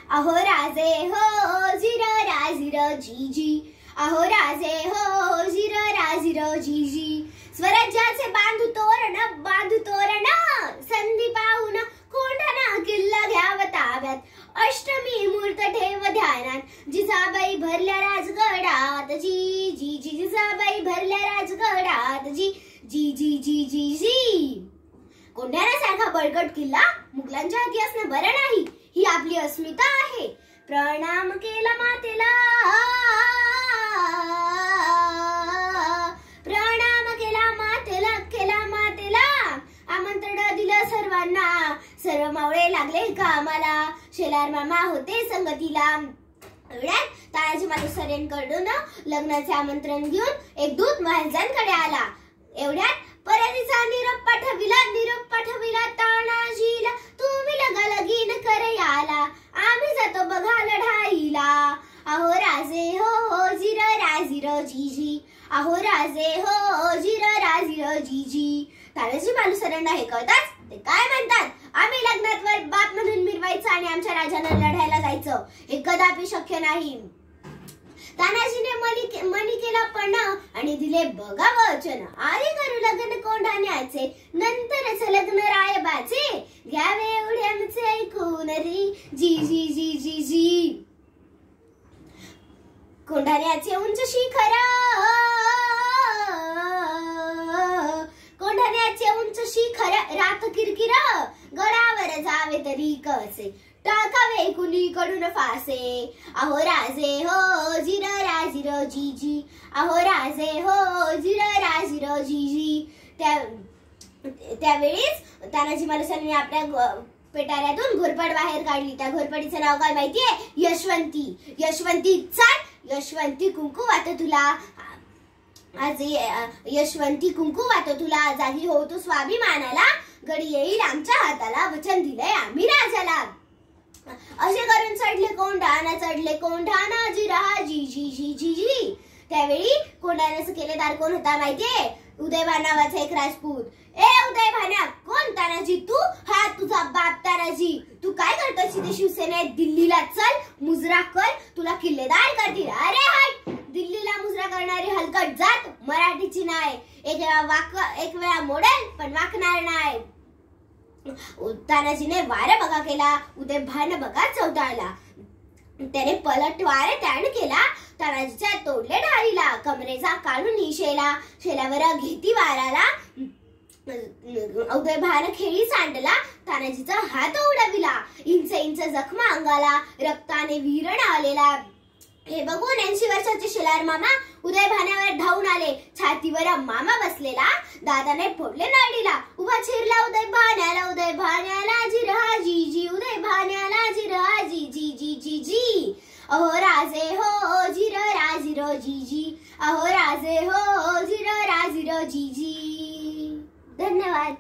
अहो राजे हो झिरो राझिरो जी जी, अहो राजे हो झिरो राझिरो जी जी. स्वराज्याचे बांधू तोरण संधी पाहून कोंढाणा किल्ला घ्याव ताब्यात. अष्टमी मूर्त ठेव ध्यानात, जिजाबाई भरल्या राजगडात जी जी जी, जिजाबाई भरल्या राजगडात जी जी जी जी जी जी. कोंढाण्यासारखा बळकट किल्ला मुघलांच्या हाती असणं बरं नाही, ही आपली अस्मिता आहे. प्रणाम केला मातेला, प्रणाम केला मातेला, आमंत्रण दिलं सर्वांना, सर्व मावळे लागले कामाला, शेलार मामा होते संगतीला. एवढ्यात तानाजी मालुसरेंकडून लग्नाचे आमंत्रण घेऊन एक दूत महाराजांकडे आला. एवढ्यात परतीचा निरोप पाठविला तानाजीला, तुम्ही लगीन करे याला, आम्ही जातो बघा लढाईला. अहो राजे हो झिरो राझिरो जी जी, अहो राजे हो झिरो राझिरो जी जी. तानाजी मालुसरेंना हे कळताच ते काय म्हणतात, आम्ही लग्नात वर बाप म्हणून मिरवायचं आणि आमच्या राजांना लढायला जायचं, हे कदापि शक्य नाही. तानाजीने मनी केला पण आणि दिले बघा वचन, आधी करू लग्न कोंढाण्याचे, नंतरच लग्न रायबाचे, घ्यावे एवढे आमचे ऐकून रे जी जी जी जी जी. कोंढाण्याचे उंच शिखर, कोंढाण्याचे उंच शिखर, रात किरकिर, गडावर जावे तरी कसे, टाकावे कुणीकडून फासे. अहो राजे हो झिरो राझिरो जी जी, अहो राजे हो झिरो राझिरो जी जी. त्यावेळीच तानाजी मालुसरेंनी आपल्या पेटाऱ्यातून घोरपड बाहेर काढली. त्या घोरपडीचं नाव काय माहितीये? यशवंती. यशवंती चल, यशवंती कुंकू वाटो तुला, आज यशवंती कुंकू वाटो तुला, जागी हो तू स्वाभिमानाला, गडी येईल आमच्या हाताला, वचन दिलंय आम्ही राजाला. असे करून चढले कोंढाणा जिरा जी जी जी जी जी. त्यावेळी कोंढाण्याचं केलेदार कोण होता माहितीये? उदयभान नावाचा एक राजपूत. ए उदयभान्या, कोण तानाजी तू? हा तुझा बाप तानाजी. तू काय करतोस तिथे शिवसेनेत? दिल्लीला चल, मुजरा कर, तुला किल्लेदार करतील. अरे हट, दिल्लीला मुजरा करणारी हलकट जात मराठीची नाही. एक वेळा मोडेल पण वाकणार नाही. तानाजीने वार बघा केला, उदयभान बघा चौटाळला. त्याने पलटवार त्याने केला, तानाजीच्या तोडले ढाळीला, कमरेचा काढून शेलावर घेती वाराला. उदयभान खेळी सांडला, तानाजीचा हात उडविला, इंच जखमा अंगाला, रक्ताने विरण आलेला. हे बघून 80 वर्षाचे शेलार मामा उदयभानावर धावून आले. छातीवर मामा बसलेला, दादाने फोडले नाडीला. उभा चिरला उदयभान्याला जिरहा जी जी, उदयभान्याला जिरहा जी जी जी जी जी. अहो राजे हो झिरो राझिरो जी जी, अहो राजे हो झिरो राझिरो जी जी. धन्यवाद.